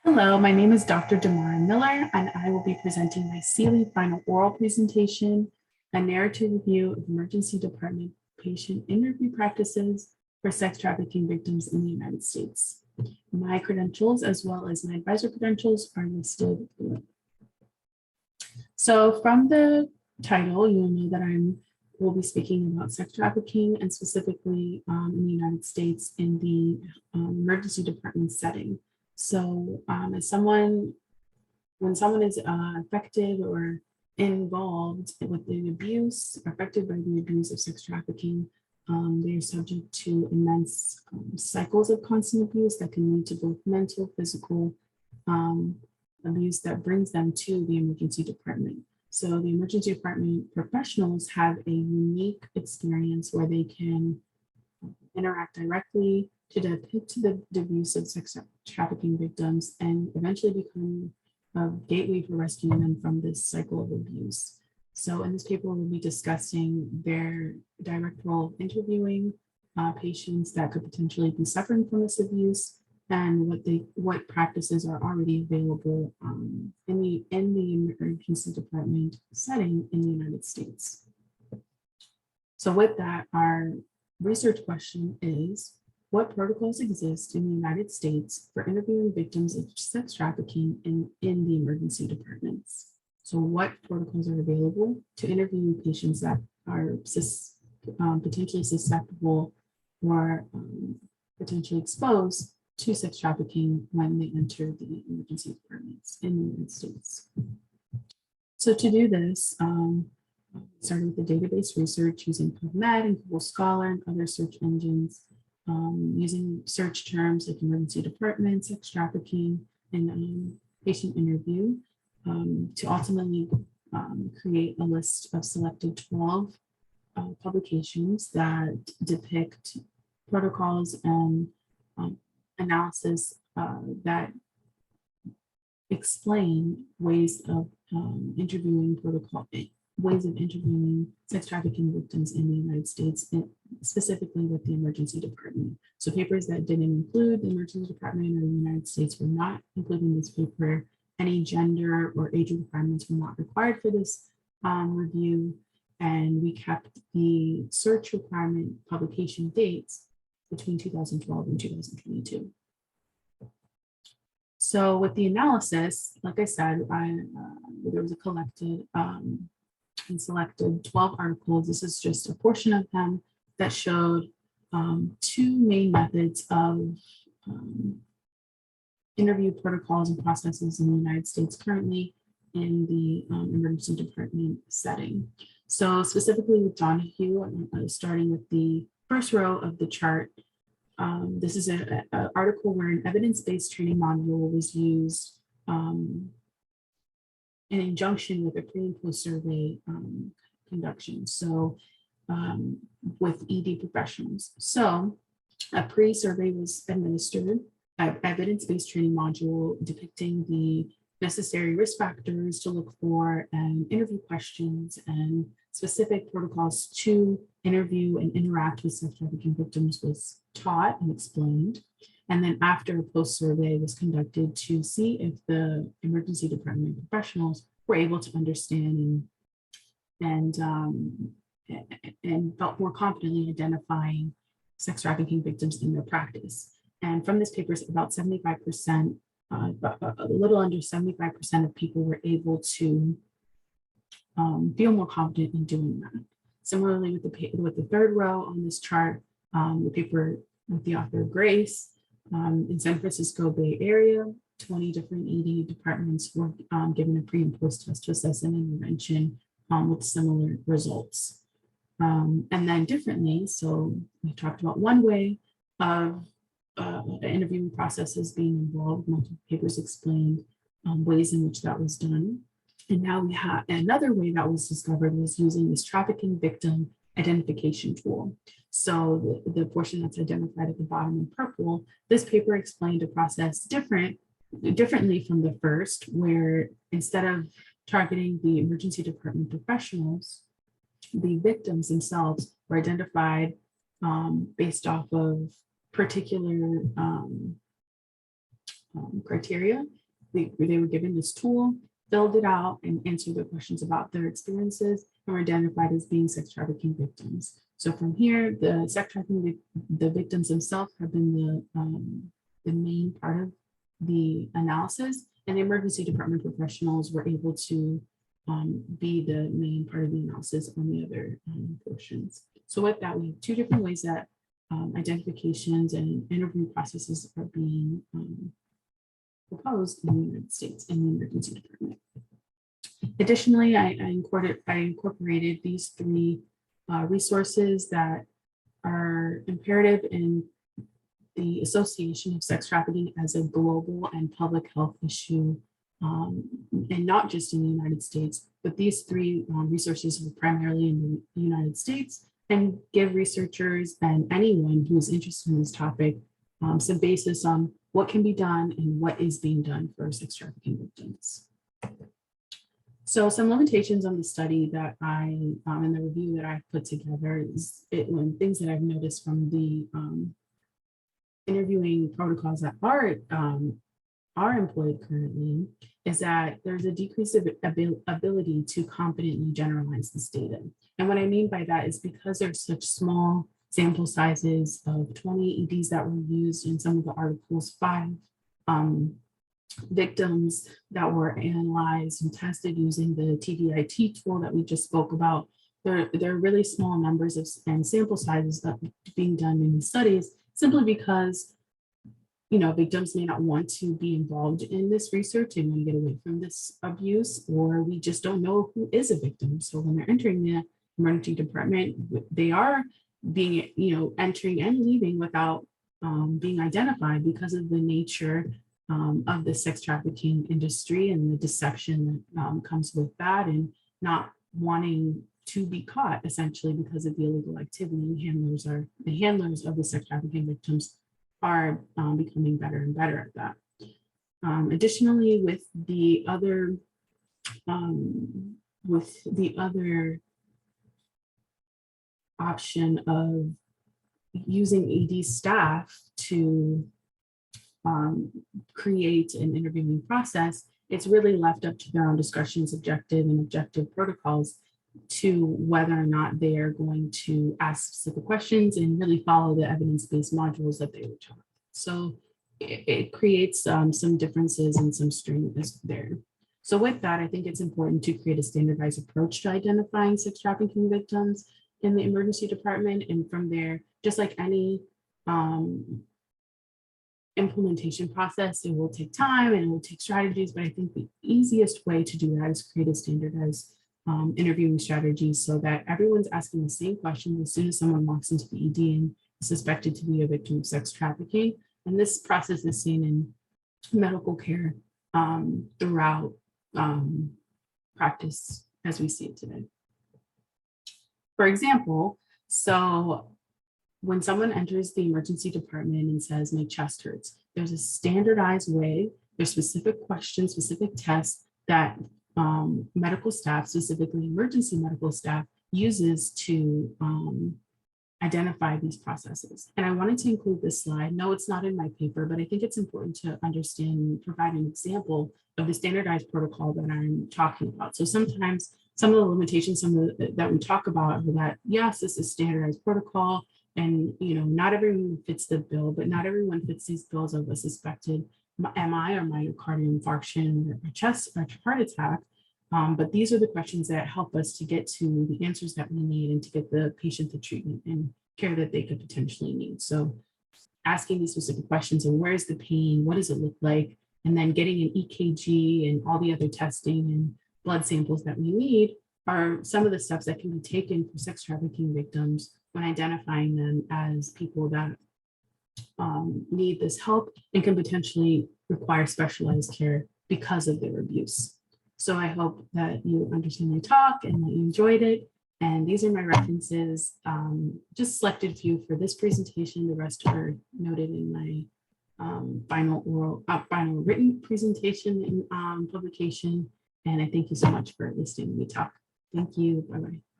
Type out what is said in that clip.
Hello, my name is Dr. Damara Miller, and I will be presenting my CILE final oral presentation, a narrative review of emergency department patient interview practices for sex trafficking victims in the United States. My credentials, as well as my advisor credentials, are listed below. So from the title, you'll know that I will be speaking about sex trafficking and specifically in the United States in the emergency department setting. So when someone is affected or involved with the abuse, affected by the abuse of sex trafficking, they're subject to immense cycles of constant abuse that can lead to both mental, physical abuse that brings them to the emergency department. So the emergency department professionals have a unique experience where they can interact directly to depict the abuse of sex trafficking victims and eventually become a gateway for rescuing them from this cycle of abuse. So in this paper, we'll be discussing their direct role of interviewing patients that could potentially be suffering from this abuse and what practices are already available in the emergency department setting in the United States. So with that, our research question is, what protocols exist in the United States for interviewing victims of sex trafficking in the emergency departments? So what protocols are available to interview patients that are potentially susceptible or potentially exposed to sex trafficking when they enter the emergency departments in the United States? So to do this, starting with the database research using PubMed and Google Scholar and other search engines, using search terms like emergency department, sex trafficking, and patient interview to ultimately create a list of selected 12 publications that depict protocols and analysis that explain ways of interviewing sex trafficking victims in the United States, and specifically with the emergency department. So papers that didn't include the emergency department or the United States were not included in this paper. Any gender or age requirements were not required for this review. And we kept the search requirement publication dates between 2012 and 2022. So with the analysis, like I said, there was a collected and selected 12 articles. This is just a portion of them that showed two main methods of interview protocols and processes in the United States currently in the emergency department setting. So specifically with Donahue, starting with the first row of the chart, this is an article where an evidence-based training module was used in conjunction with a pre and post survey conduction. So with ED professionals. So a pre-survey was administered, an evidence-based training module depicting the necessary risk factors to look for and interview questions and specific protocols to interview and interact with sex trafficking victims was taught and explained. And then after a post-survey was conducted to see if the emergency department professionals were able to understand and felt more confidently identifying sex trafficking victims in their practice. And from this paper, about 75%, a little under 75% of people were able to feel more confident in doing that. Similarly, with the third row on this chart, the paper with the author Grace, in San Francisco Bay Area, 20 different ED departments were given a pre and post test to assess an intervention with similar results. And then differently, so we talked about one way of the interviewing processes being involved, multiple papers explained ways in which that was done. And now we have another way that was discovered was using this trafficking victim identification tool. So the portion that's identified at the bottom in purple, this paper explained a process differently from the first, where instead of targeting the emergency department professionals, the victims themselves were identified based off of particular criteria. They were given this tool, filled it out, and answered the questions about their experiences, and were identified as being sex trafficking victims. So from here, the sex trafficking, the victims themselves have been the main part of the analysis, and the emergency department professionals were able to be the main part of the analysis on the other portions. So with that, we have two different ways that identifications and interview processes are being proposed in the United States in the emergency department. Additionally, I incorporated these three resources that are imperative in the association of sex trafficking as a global and public health issue, and not just in the United States, but these three resources are primarily in the United States and give researchers and anyone who is interested in this topic some basis on what can be done and what is being done for sex trafficking victims. So some limitations on the study that in the review that I've put together is things that I've noticed from the interviewing protocols that are employed currently is that there's a decrease of ability to confidently generalize this data. And what I mean by that is because there's such small sample sizes of 20 EDs that were used in some of the articles, 5 victims that were analyzed and tested using the TDIT tool that we just spoke about. There are really small numbers and sample sizes that are being done in these studies simply because victims may not want to be involved in this research and want to get away from this abuse, or we just don't know who is a victim. So when they're entering the emergency department, they are being, entering and leaving without being identified because of the nature of the sex trafficking industry and the deception that comes with that, and not wanting to be caught essentially because of the illegal activity. The handlers of the sex trafficking victims are becoming better and better at that. Additionally, with the other option of using ED staff to create an interviewing process, it's really left up to their own discretion, subjective and objective protocols to whether or not they are going to ask specific questions and really follow the evidence-based modules that they were taught. So it creates some differences and some strains there. So with that, I think it's important to create a standardized approach to identifying sex trafficking victims in the emergency department. And from there, just like any implementation process, it will take time and it will take strategies, but I think the easiest way to do that is create a standardized interviewing strategy so that everyone's asking the same questions as soon as someone walks into the ED and is suspected to be a victim of sex trafficking. And this process is seen in medical care throughout practice as we see it today. For example, so when someone enters the emergency department and says, my chest hurts, there's a standardized way, there's specific questions, specific tests that medical staff, specifically emergency medical staff, uses to identify these processes. And I wanted to include this slide. No, it's not in my paper, but I think it's important to understand and provide an example of the standardized protocol that I'm talking about. So sometimes some of the limitations that we talk about are that, yes, this is standardized protocol, and not everyone fits the bill, but not everyone fits these bills of a suspected MI or myocardial infarction or a heart attack. But these are the questions that help us to get to the answers that we need and to get the patient the treatment and care that they could potentially need. So asking these specific questions of where's the pain, what does it look like, and then getting an EKG and all the other testing and blood samples that we need are some of the steps that can be taken for sex trafficking victims when identifying them as people that need this help and can potentially require specialized care because of their abuse. So I hope that you understand my talk and that you enjoyed it. And these are my references, just selected few for this presentation. The rest are noted in my final written presentation and publication. And I thank you so much for listening to me talk. Thank you. Bye-bye.